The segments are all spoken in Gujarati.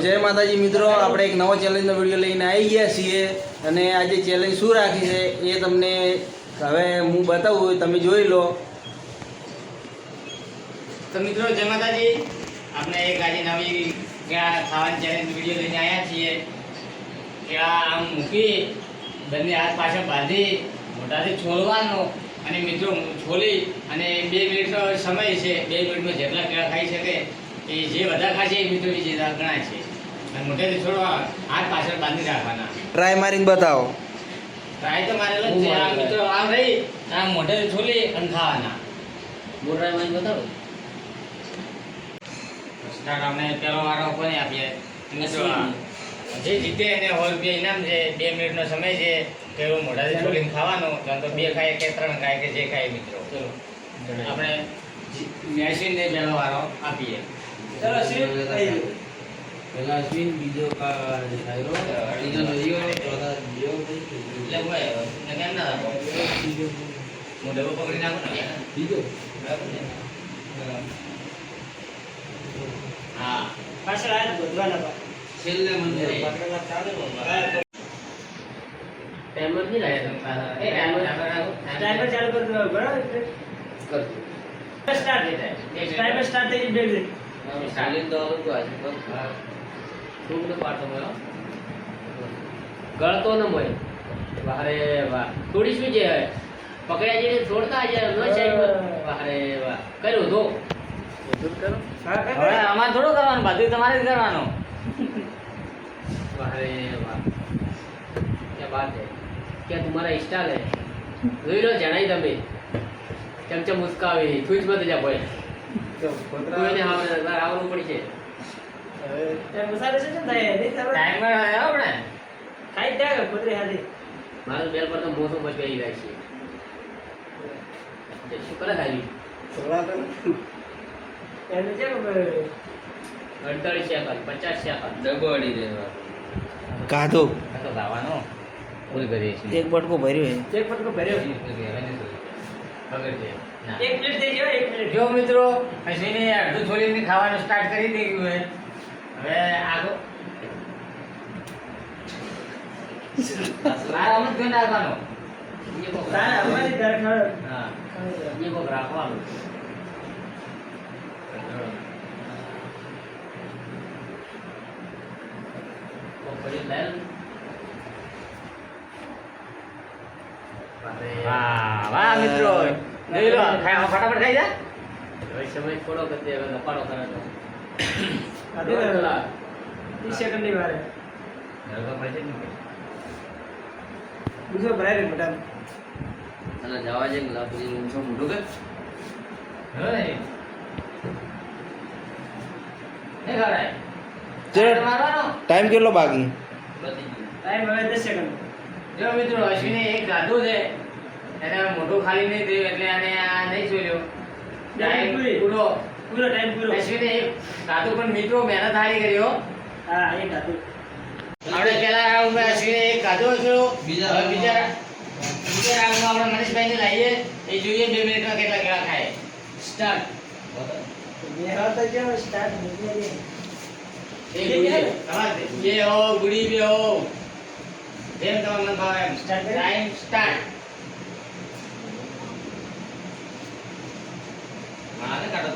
જય માતાજી મિત્રો, આપણે એક નવો ચેલેન્જનો વિડીયો લઈને આવી ગયા છીએ અને આજે ચેલેન્જ શું રાખી છે એ તમને હવે હું બતાવું, તમે જોઈ લો. તો મિત્રો જય માતાજી, આપણે એક આજે નવી ખાવાની ચેલેન્જ વિડીયો લઈને આવ્યા છીએ. ત્યાં આમ મૂકી બંને હાથ પાછળ બાંધી મોઢાથી છોલવાનો અને મિત્રો છોલી અને 2 મિનિટનો સમય છે. 2 મિનિટમાં જેટલા કેળા ખાઈ શકે એ જે વધારે ખાશે એ મિત્રો વિજેતા ગણાય છે. અને મોઢેથી છોડવા હાથ પાછળ બાંધી રાખવાના. ટ્રાય મારીને બતાવો. ટ્રાય તો મારેલો જ છે. આ મિત્રો આમ રહી આમ મોઢેથી છોલી અને ખાવાના. હું ટ્રાય મારીને બતાવો. સ્ટાર્ટ આપણે પહેલો વારો કોને આપીએ? મિત્રો જે જીતે એને 100 રૂપિયા ઇનામ છે. 2 મિનિટનો સમય છે. કેવું મોઢાથી છોડીને ખાવાનું. તો 2 ખાય કે 3 ખાય કે જે ખાય મિત્રો. ચલો આપણે મેશિનને પહેલો વારો આપીએ. ચલો પહેલા અશ્વિન, બીજો ખાયરો, ત્રીજો નરિયો, ચોથા જીઓ. એટલે ભાઈ કેમ ના રાખો? મોઢે પકડી નાખો ને. બીજો હા પાછળ આ બધવાના છેલ્લે મને ટાઈમર નહીં લાગે તમે એ ટાઈમર ચાલુ કરી દો બરાબર કર સ્ટાર્ટ થઈ જાય ટાઈમર સ્ટાર્ટ થઈ ગઈ ચાલીને તો આવતું આજે ખૂબ ને પાડતો મળ્યો ગળતો ન મળે. વારે વાહ થોડી શું છે પકડ્યા જઈને છોડતા જ ન ચાઈ વારે વાહ કર્યું તો હવે અમારે થોડું કરવાનું, બધું તમારે જ કરવાનું. વારે વાહ क्या बात है, क्या तुम्हारा स्टाइल है? જોઈ લો જણાઈ તમે ચમચમ મુસ્કાવી છૂજ મત જા ભાઈ કોઈને આવવું પડશે. ટાઈમર આવ્યો આપણે ખાઈ જાય પતરી હાથી મારું બેલ પર તો મોસો બચવાઈ જાય છે. શું કરે ખાલી 48 સેકન્ડ 50 સેકન્ડ ડબોડી દેવા કાધો તો ગાવાનો ફૂલ કરીએ છીએ. એક બટકો ભર્યો છે. એક પટકો ભર્યો છે. એક મિનિટ થઈ ગયો. 1 મિનિટ જો મિત્રો અશ્વિને અડધું છોડીને ખાવાનું સ્ટાર્ટ કરી દીધું છે. હવે આગળ આરામ જ કરી નાખવાનો. હા એ કોક રાખવાનું. વાહ મિત્રો જોઈ લો ફટાફટ ખાઈ જા. હવે સમય થોડો કરતે હવે લપાડો કરે તો 30 સેકન્ડ ની વારે બીજો ભરાય મોટા અને જવા જે લાપરી ઊંચો મોટો કે હવે એ કરાય મારવાનો ટાઈમ કેટલો બાકી? ટાઈમ હવે 10 સેકન્ડ. જો મિત્રો અશ્વિને એક ગાધું છે એને મોઢું ખાલી નહીં થયું એટલે આને આ નહીં જોયો. ટાઈમ પૂરો ટાઈમ પૂરો. અશ્વિને એક ગાધું પણ મિત્રો મહેનત હારી કર્યો. હા એક ગાધું આપણે પહેલા રાઉન્ડમાં અશ્વિને એક ગાધું હતો. બીજા રાઉન્ડમાં આપણે મનીષભાઈને લાવીએ એ જોઈએ 2 મિનિટમાં કેટલા કેળા ખાય. સ્ટાર્ટ ये हो गुड़ी भी हो જેમ તમને ભાવે એમ ટાઈમ સ્ટાર્ટ. મારે કાઢો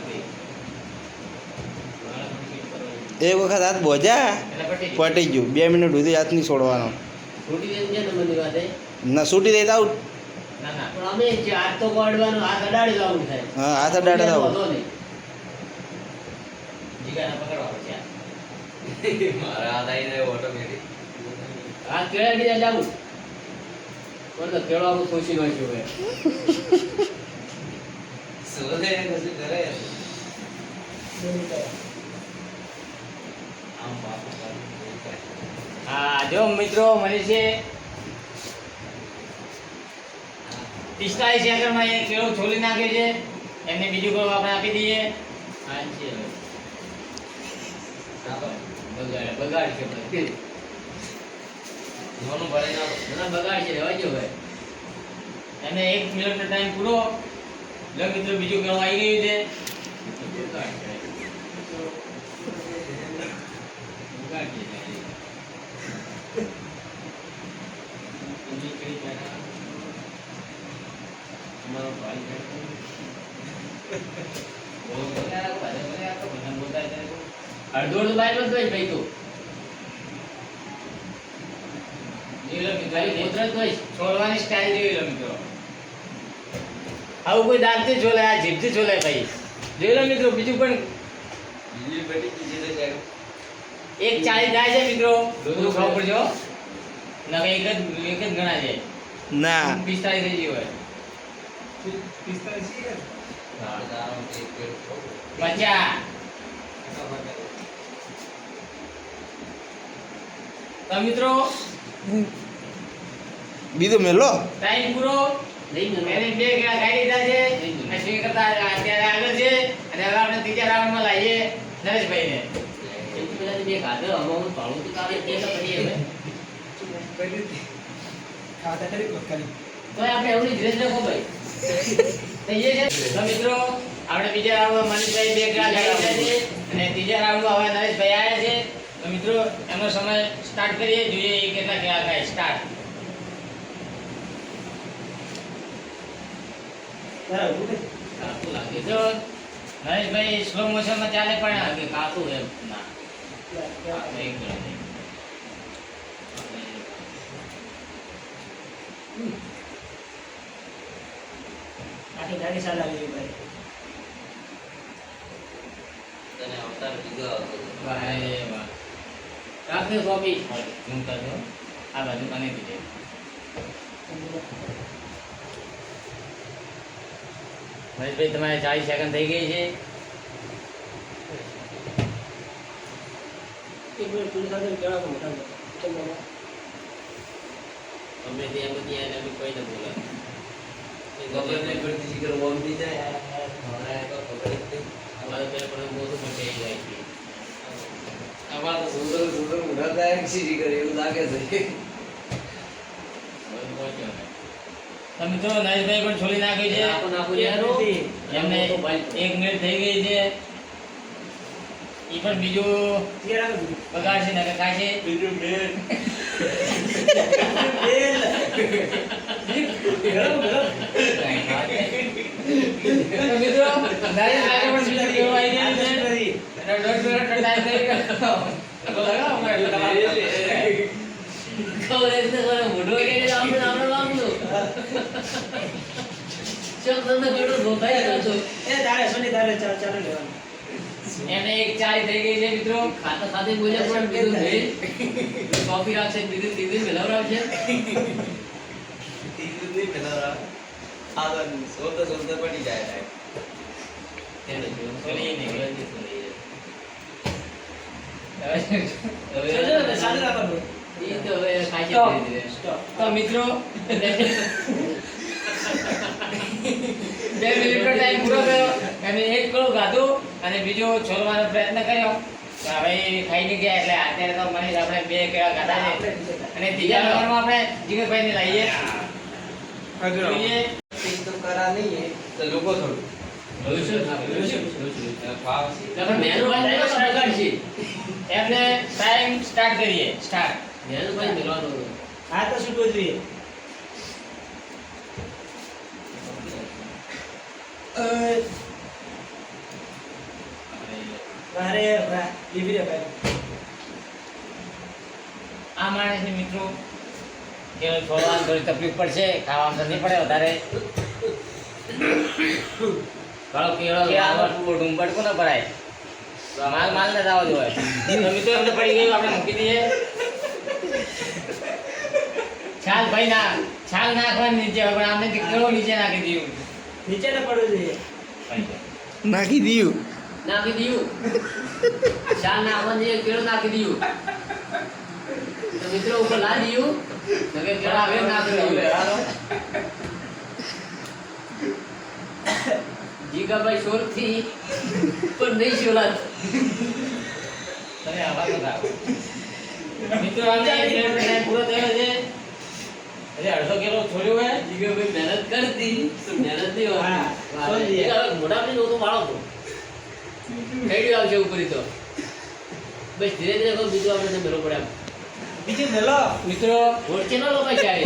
એક વખત હાથ બોજા પટી ગયું. 2 મિનિટ સુધી હાથ નહીં છોડવાનો. છૂટી દે છે તમને વાત હે ના છૂટી દે આઉટ. ના ના પણ અમે હાથ તો કાઢવાનો હાથ અડાડી જવાનું થાય. હા હાથ અડાડે આઉટ. જીગાને પકડવા પડશે. મારા હાથ આવી જાય ઓટોમેટિક. હાથ કેળા દીધા જાવું પણ તો કેળો આવું ખુશી નો જોવે. સોલે કશું કરે હા જો મિત્રો મને છે 45 સેકન્ડમાં એક કેળો છોલી નાખે છે. એમને બીજું કોઈ આપણે આપી દઈએ. હા છે બગાડ છે જોનું ભરાઈ નાખો. ના બગાડ છે રહેવા જો ભાઈ એને 1 મિનિટનો ટાઈમ પૂરો. લો મિત્રો બીજું કેળો આવી ગયું છે. અડધો અડધો બાય બધો જ ભાઈ તું જોઈ લો મિત્રો કુદરત હોય છોડવાની સ્ટાઇલ જોઈ લો મિત્રો આવું કોઈ દાંતથી છોલે આ જીભથી છોલે ભાઈ જોઈ લો મિત્રો બીજું પણ એક 40 થાય છે મિત્રો દૂધ ખાવું પડજો નકે એક જ ગણા જાય ના 45 થઈ ગઈ હોય 50 તો મિત્રો બીજું મેલો ટાઈમ પૂરો મેને બે ગેડા ગાડી દીધા છે અને સ્વિંગ કરતા અત્યારે આગળ છે અને હવે આપણે ત્રીજા રાઉન્ડમાં લાવીએ નરેશભાઈને પેલા બે ખાધો અમારું ભાડું તો કાલે કે કરીએ હવે તો આપણે એવું ધીરે ધીરે ભાઈ થઈ જાય છે તો મિત્રો આપણે બીજા રાઉન્ડમાં મનીષભાઈ બે ગેડા ગાડી દીધા છે અને ત્રીજા રાઉન્ડમાં હવે નરેશભાઈ આવ્યા છે તો મિત્રો એનો સમય સ્ટાર્ટ કરીએ જોઈએ એ કેટલા ગેડા ખાય સ્ટાર્ટ કાકુ લાગે જો નરેશભાઈ સ્લો મોશનમાં ચાલે પણ આગે કાકુ એમ ના કાકુ એક ગણા નહીં આખી ગાડી સાલ આવી ભાઈ તને અવતાર બીજો આવતો હતો. વાહ વાહ કાકુ કોપી ઝૂમ કરજો આ બાજુ કને દીધે મહેશભાઈ તમારે 40 સેકન્ડ થઈ ગઈ છે એક મિનિટ પુલિસ સાથે કેળા મોટા અમે ત્યાં બધી એને બી કોઈ ન બોલે ખબર નહીં પડતી શીખર બોલ બી જાય હમણાં તો ખબર જ નહીં અમારે ત્યાં પણ મોટું મોટી આવી જાય છે અમારે તો સુંદર સુંદર મોટા થાય શીખર એવું લાગે છે તો મિત્રો નરેશભાઈ પણ છોડી નાખ્યું છે નાખો નાખો યાર એમને 1 મિનિટ થઈ ગઈ છે ઈ પણ બીજું કેળા બધું બગાડશે ને કે કાશે બીજું મેન તો મિત્રો નરેશભાઈ પણ બીજું કેવું આવી ગયું છે અને 1.5 મિનિટ ટાઈમ થઈ ગયો તો લગાવો મને ખબર જ નથી મોઢો કે આપણે આપણે વાંગલું ચલ તમને બેટો ધોતાય જતો એ તારે સોની તારે ચાલુ લેવાનું એને 1:40 થઈ ગઈ છે મિત્રો ખાતા ખાતે બોલ્યા પણ બીજું નહીં કોફી રાખશે બીજું તીજું મેલાવરાવશે તીજું નહીં મેલાવરાવ આ સોલતા સોલતા પડી જાય એને જો સોલી નહીં. ચાલો ચાલુ રાખવાનું ઈ તો હવે ખાઈ સ્ટોપ છે સ્ટોપ તો મિત્રો 2 મિનિટનો ટાઈમ પૂરો થયો અને એક કળો ગાધું અને બીજો છોલવાનો પ્રયત્ન કર્યો તો હવે એ ખાઈને ગયા એટલે અત્યારે તો મને આપણે 2 કેળા ગાધા છે અને ત્રીજા નંબરમાં આપણે જીગરભાઈને લાવીએ જોઈએ તો કરા નહીં હે તો લોકો થોડું પણ મેનુ ભાઈ બગાડશે એટલે ટાઈમ સ્ટાર્ટ કરીએ સ્ટાર્ટ મેનુભાઈ મેળવાનો હતો. હા તો છૂટવું જોઈએ અરે વાહ લીધી રે ભાઈ આ માણસને મિત્રો કે છોડવાની થોડી તકલીફ પડશે ખાવામાં તો નહીં પડે વધારે ઘણો કેળો ઢૂંબટ કોને ભરાય માલ માલ ને દાવા જોઈએ તો મિત્રો એમને પડી ગયું આપણે મૂકી દઈએ છાલ ભાઈ ના છાલ નાખવાની નીચે હવે પણ આપણે કેળો નીચે નાખી દઈએ નીચે ન પડવું જોઈએ નાખી દીધું નાખી દીધું ચાલ નાખવાની એક કેળો નાખી દીધું તો મિત્રો ઉપર લા દીધું તો કે કેળો આવે નાખી દીધું જીગાભાઈ શોર થી પણ નહીં શોલાત તમે આવા તો થાઓ મિત્રો આપણે એક મિનિટનો ટાઈમ પૂરો થયો છે એટલે અડધો કિલો છોડ્યું હે જીગાભાઈ મહેનત કરતી તો મહેનત નહીં હા, હોતી સમજી. મોટા આપણે નહોતું પાડો તો ખેડ્યું આવશે ઉપરી તો બસ ધીરે ધીરે કહું બીજું આપણે મેળો પડે એમ બીજું મેલો મિત્રો ઓળખે ન લોકો ચાલે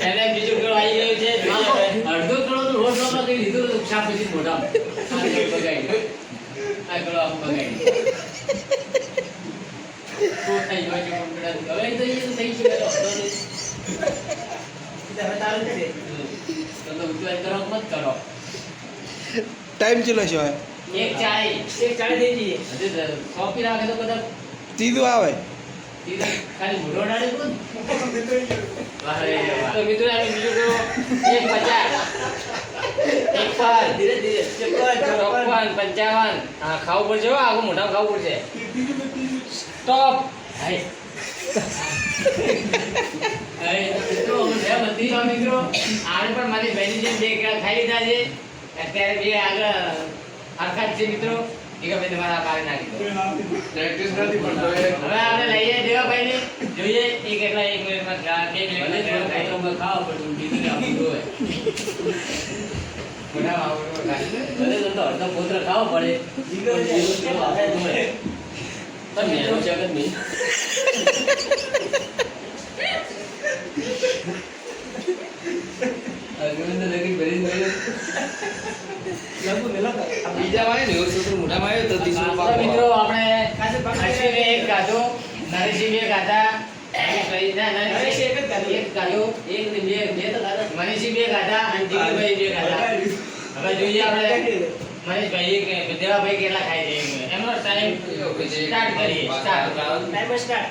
એને બીજું કિલો આવી ગયું છે જોઈએ હવે. અડધો કિલો તો રોજ નહોતો કઈ લીધું તો શાક પછી મોઢામાં. આ બગાડી. આ ગળો આમ બગાડી તો થઈ ગયો છે કોમ્પ્યુટર હવે તો એ થઈ ગયો હતો હવે તારું જ છે. તો ઉતવાય કરો મત કરો ટાઈમ ચલો છે હવે 1:40 એક ચાળી દઈ દઈએ. હજી કોપી રાખે તો કદાચ સીધું આવે સીધા ખાલી મોઢો ડાળે કોણ તો મિત્રો આપણે બીજું કરો 1:50 1:55 ધીરે ધીરે 54 55 હા ખાવું પડશે હો આગળ મોઢા ખાવું પડશે સ્ટોપ હાય અરે મિત્રો મને બધી તો મિત્રો આને પણ મારી બહેની જેમ બે કેળા ખાઈ લીધા છે અત્યારે બે આગળ હરખા જ છે મિત્રો એક ભાઈ તમારા પારે નાખી દો પ્રેક્ટિસ નથી પણ તો હવે આપણે લઈએ દેવાભાઈને જોઈએ એ કેટલા 1 મિનિટમાં 2 મિનિટમાં કેળા ખાય તો ખાવા પડતું બીજું આપી દોય મોઢા આવડો ખાય ભલે તો અડધો પોત્ર ખાવો પડે જીગર છે. જીગર આપી દોય પણ મેનો છે કે નહીં અગવન લગી ભરી ગયો લઘુ મેલો કર. બીજા વાય ને એવું સૂત્ર મોઢામાં આવ્યો તો ત્રીસો તો પાકો. મિત્રો આપણે કાશે પાછળ અશ્વિને એક ગાધો નરેશજી બે ગાધા નરેશ એક જ ગાધું. એક ગાધો એક ને બે તો ખાધા મનીષજી બે ગાધા અને જીગરભાઈ બે ગાધા હવે જોઈએ આપણે મનીષભાઈ કે દેવાભાઈ કેટલા ખાય છે એમનો ટાઈમ સ્ટાર્ટ કરીએ સ્ટાર્ટ ટાઈમર સ્ટાર્ટ.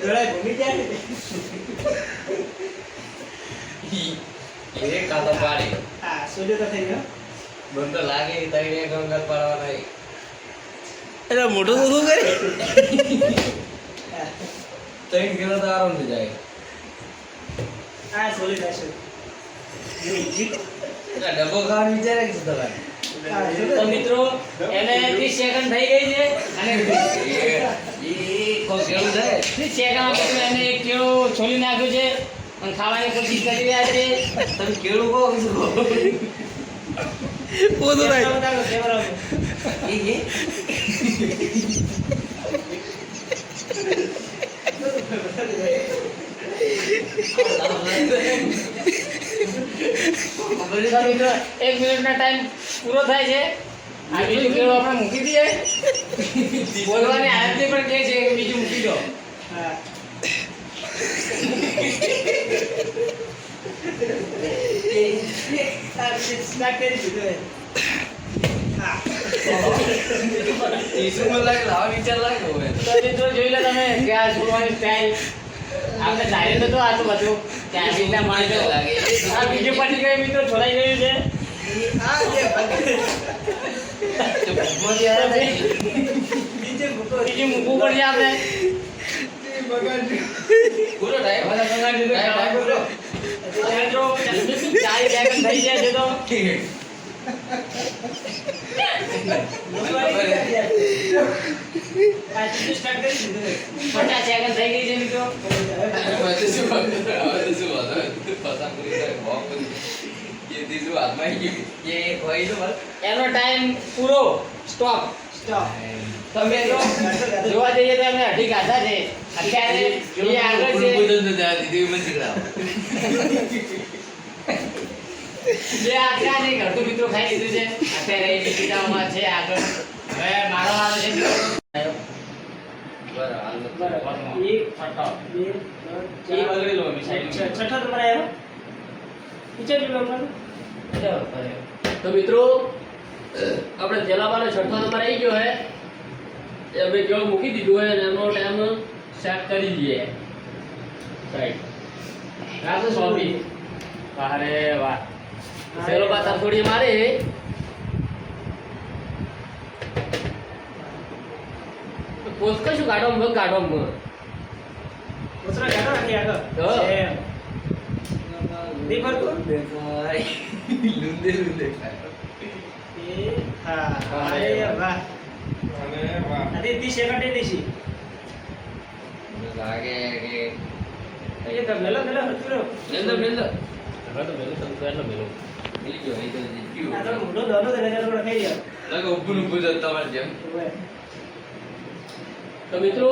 દોડાય ભૂમી જાય ને. એક કાતો પાડી હા સોજો તો થઈ ગયો. મને તો લાગે કે તઈને ગંગા પાડવાના એટલે મોટું તો શું કરે હા. તઈને ગેલો તો આરામ થઈ જાય હા સોલી જશે. આ ડબ્બો ખાવાનું વિચારે કે તમે હા, તો મિત્રો એને 30 સેકન્ડ થઈ ગઈ છે અને એ કો કેવું થાય 30 સેકન્ડમાં મિત્રો એને એક કેળો છોલી નાખ્યું છે અને ખાવાની કોશિશ કરી રહ્યા છે તમે કેળું કહો કે શું કહો ઓછું થાય કેમેરામાં. તો મિત્રો 1 મિનિટનો ટાઈમ પૂરો થાય છે આ બીજું કેળો આપણે મૂકી દઈએ બોલવાની હાલતથી પણ કહે છે કે બીજું મૂકી દો હા. સ્ટાર્ટ કરી દીધું એ. હા. ઈસુમાં લાગે લાવા વિચાર લાગે હવે તો મિત્રો જોઈ લો તમે કે આ છોડવાની સ્ટાઇલ આપણે ધાર્યું નતું આટલું બધું કે આ રીતના માણસો લાગે. આ બીજું પછી ગઈ મિત્રો છોડાઈ ગયું છે આ જે તો ભૂખમાંથી આવ્યા નહીં. નીચે મૂકો. બીજું મૂકવું પડશે આપણે પૂરો ટાઈમ બધા બગાડી દીધું. ટાઈમ પૂરો મિત્રો 40 સેકન્ડ થઈ ગયા છે તો આ ચીજ સ્ટાર્ટ કરી દીધું એ. 50 સેકન્ડ થઈ ગઈ છે મિત્રો પછી શું વાત હવે તો શું વાત હવે પસંદ કરી જાય બહુ બધી એ દીધું હાથમાં આવી ગયું એ હોય તો બસ એનો ટાઈમ પૂરો સ્ટોપ સ્ટોપ. તમે તો જોવા જઈએ તો એમને અઢી ગાધા છે અત્યારે એ આગળ છે જે આખા ને ઘરતું મિત્રો ખાઈ લીધું છે અત્યારે એ પીડામાં છે આગળ હવે મારો વારો છે મિત્રો. બરાબર. એક, બે, ત્રણ, એ બગડેલો અમે સાઈડ ચાર. છઠ્ઠો નંબર આવ્યો. વિચાર જો નંબર. તો મિત્રો આપણે જેલાબાનો છઠ્ઠો નંબર આવી ગયો હે એ અમે કેળું મૂકી દીધું હોય અને એમનો ટાઈમ સેટ કરી દઈએ સાઈડ રાતો સોંપી અરે વાહ પેલો પાછા થોડી મારે પોત કશું કાઢો મગ કાઢો મગ ઓસરા કાઢો આખી આગળ. હા. એમ. નહીં ફરતું? લુંદે લુંદે એ, હા. અરે વાહ. અરે 30 સેકન્ડ એ દેશી. લાગે કે એ તો મેલો મેલો હરતું રહ્યો. મેલો મેલો હવે તો મેલો તમે પહેલો મેલો મિલી ગયો એ તો આ તો જીત્યું મોટો દોનો તો લગાડો પણ ખાઈ ગયો. લાગે ઊભું ઊભું જ તમારે જેમ ઓય. તો મિત્રો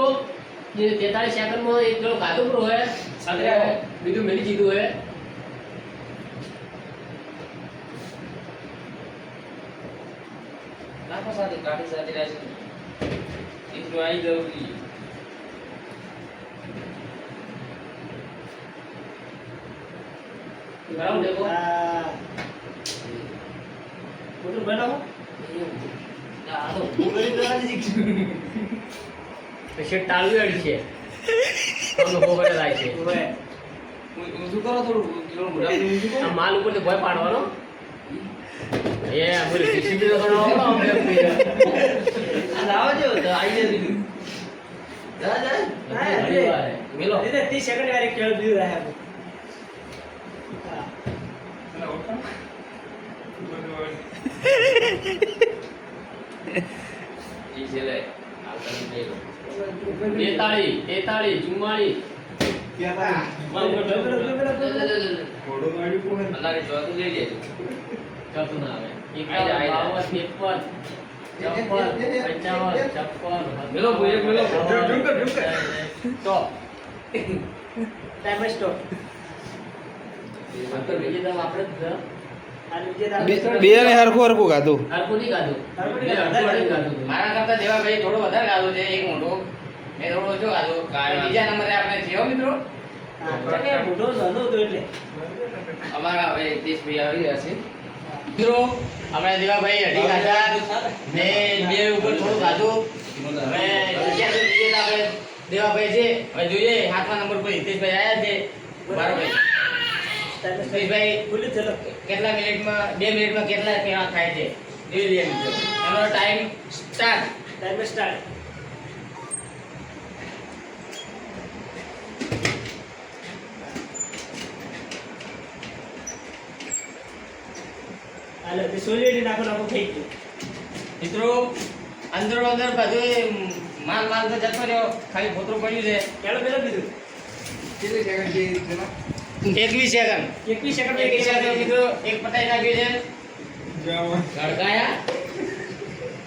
જે 43 સેકન્ડમાં એક કિલો કાદુ પ્રો હે સાથે બીજું મેલી જીધું હે નાખો સાથે કાઢી સાથે રહેશે એટલું આવી જવું બરાબર દેખો આ મોટું બનાવો આ તો ભૂગળી તો નથી પછી ટાળવી અડી છે આનો ભોગળે લાય છે ઓય ઊંધું કરો થોડું થોડું મોઢા ઊંધું કરો આ માલ ઉપર ભય પાડવાનો એ બોલે ડિસ્ટ્રીબ્યુટર કરવાનો અમને આ લાવો છો તો આવી જશે જા જા ઘણી વાર હે. મેલો 30 સેકન્ડ વાળી ખેલ દીધું રહે ઈ છે લે આ કરી દેલો 43 44 અલ્લાહ ચોથું લઈ લેજો ચોથું ના આવે આઈ જા. 51 મેલો બોલે મેલો તો ટાઈમ સ્ટોપ તો બીજી દમ આપણે જ આ બીજે દાવ બે ને હરખું હરખું ખાધું હરખું નહીં ખાધું હરખું બે નહીં અડધું અડધું ખાધું મારા કરતા દેવાભાઈ થોડો વધારે ગાધો છે એક મોટો મેં થોડો ઓછો ગાધો બીજા નંબરે આપણે જેવો મિત્રો હા મોટો નાનો હતો એટલે અમારા હવે દેશભાઈ આવી રહ્યા છે મિત્રો આપણે દેવાભાઈ અઢી ગાધા ને બે ઉપર થોડું ગાધું હવે બીજા આપણે દેવાભાઈ છે હવે જોઈએ 7મા નંબર પર હિતેશભાઈ આવ્યા છે બરાબર હિતેશભાઈ બોલી ચલો કેટલા મિનિટમાં 2 મિનિટમાં કેટલા કેવા થાય છે જોઈ લઈએ મિત્રો એનો ટાઈમ સ્ટાર્ટ ટાઈમ સ્ટાર્ટ હાલો તે સોલિડ નાખો થઈ ગયું મિત્રો અંદરો અંદર બધું માલ માલ તો જતો રહ્યો ખાલી ફોતરું પડ્યું છે કેળો પેલો કીધું 21 સેકન્ડ 21 સેકન્ડ 21 સેકન્ડ મિત્રો એક પતાઈ નાખ્યું છે હડકાયા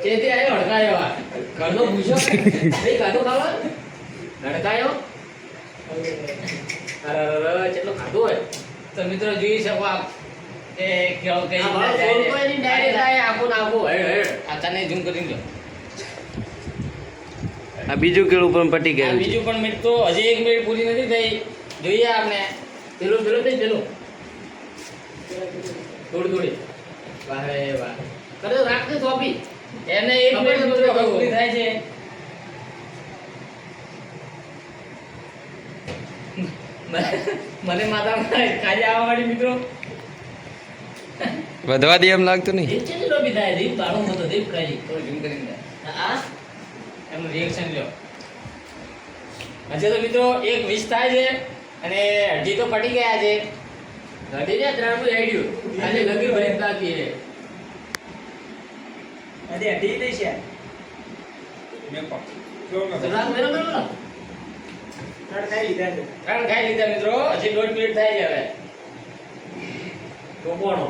તેથી આવ્યો હડકાયો આ ઘરનો ભૂસ્યો ભાઈ કાઢો ખાવા હડકાયો અરે કેટલો ખાધો હોય તો મિત્રો જોઈ શકો આપ કે કેવો કઈ આ ભાવ જાય છે. 4 ની ડાયરેક્ટ આય આખું નાખું હેડ હેડ આ તને ઝૂમ કરી લો આ બીજું કેળું પણ પટી આ ગયું છે. બીજું પણ મિનિટ તો હજી 1 મિનિટ પૂરી નથી થઈ જોઈએ આપણે પેલું પેલું થઈ પેલું થોડી થોડી વાહ રે વાહ કરે રાખજે થોપી એને 1 મિનિટ મિત્રો હવે પૂરી થાય છે મને માથામાં કાજે આવવા માંડી મિત્રો વધવા દે એમ લાગતું નહીં દીપ ચેલી લોબી થાય દીપ બાળો મતો દીપ કરી થોડું ઝૂમ કરીને દે. આ એમનું રિએક્શન લ્યો હજી તો મિત્રો 1:20 થાય છે અને અડધી તો પટી ગયા છે ગાડી ને ત્રણ હેડ્યું આજે લગી ભરી બાકી છે અરે અઢી થઈ છે તો રાત મેરો મેરો ત્રણ ખાઈ લીધા છે 3 ખાઈ લીધા મિત્રો હજી 1.5 મિનિટ થાય છે હવે ટોપોણો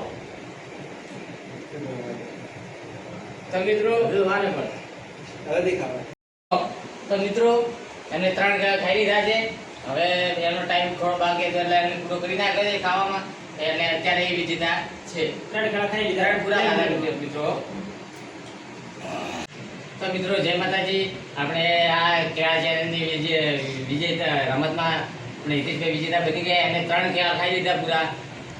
તો મિત્રો હજુ વારે પણ હવે દેખાવા તો મિત્રો એમને 3 ખાઈ લીધા છે હવે એનો ટાઈમ થોડો બાકી છે એટલે એને પૂરો કરી નાખે છે ખાવામાં એટલે અત્યારે એ વિજેતા છે ત્રણ ખાડા ખાઈ લીધા 3 પૂરા ખાધા છે મિત્રો તો મિત્રો જય માતાજી આપણે આ કેળા ચેલેન્જની વિજેતા રમતમાં આપણે હિતેશભાઈ વિજેતા બની ગયા એને 3 કેળા ખાઈ લીધા પૂરા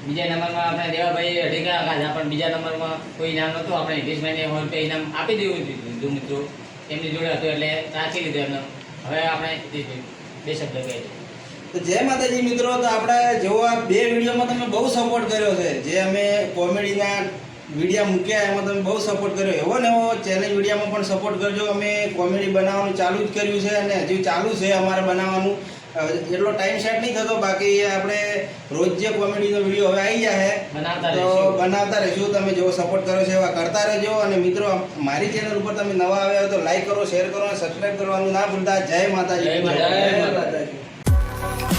બીજા નંબરમાં આપણે દેવાભાઈ અઢી કેળા ખાધા પણ બીજા નંબરમાં કોઈ ઇનામ નહોતું આપણે હિતેશભાઈને 100 રૂપિયા ઇનામ આપી દીધું મિત્રો એમની જોડે હતું એટલે રાખી લીધું એમને હવે આપણે હિતેશભાઈ બે શબ્દ કહી દઈએ તો જય માતાજી મિત્રો, તો આપણે જેવો આ બે વિડીયોમાં તમે બહુ સપોર્ટ કર્યો છે. જે અમે કોમેડીના વિડીયો મૂક્યા એમાં તમે બહુ સપોર્ટ કર્યો. એવો ને એવો ચેલેન્જ વિડીયોમાં પણ સપોર્ટ કરજો. અમે કોમેડી બનાવવાનું ચાલુ જ કર્યું છે અને હજી ચાલુ છે અમારે બનાવવાનું. એટલો ટાઈમ સેટ નહીં થતો, બાકી આપણે રોજ જે કોમેડીનો વિડીયો હવે આવી જાય બનાવતા તો રહીશું. બનાવતા રહીશું. તમે જેવો સપોર્ટ કરો છો એવા કરતા રહેજો. અને મિત્રો, મારી ચેનલ ઉપર તમે નવા આવ્યા હોય તો લાઈક કરો, શેર કરો અને સબસ્ક્રાઈબ કરવાનું ના ભૂલતા. જય માતાજી. જય માતાજી. જય માતાજી.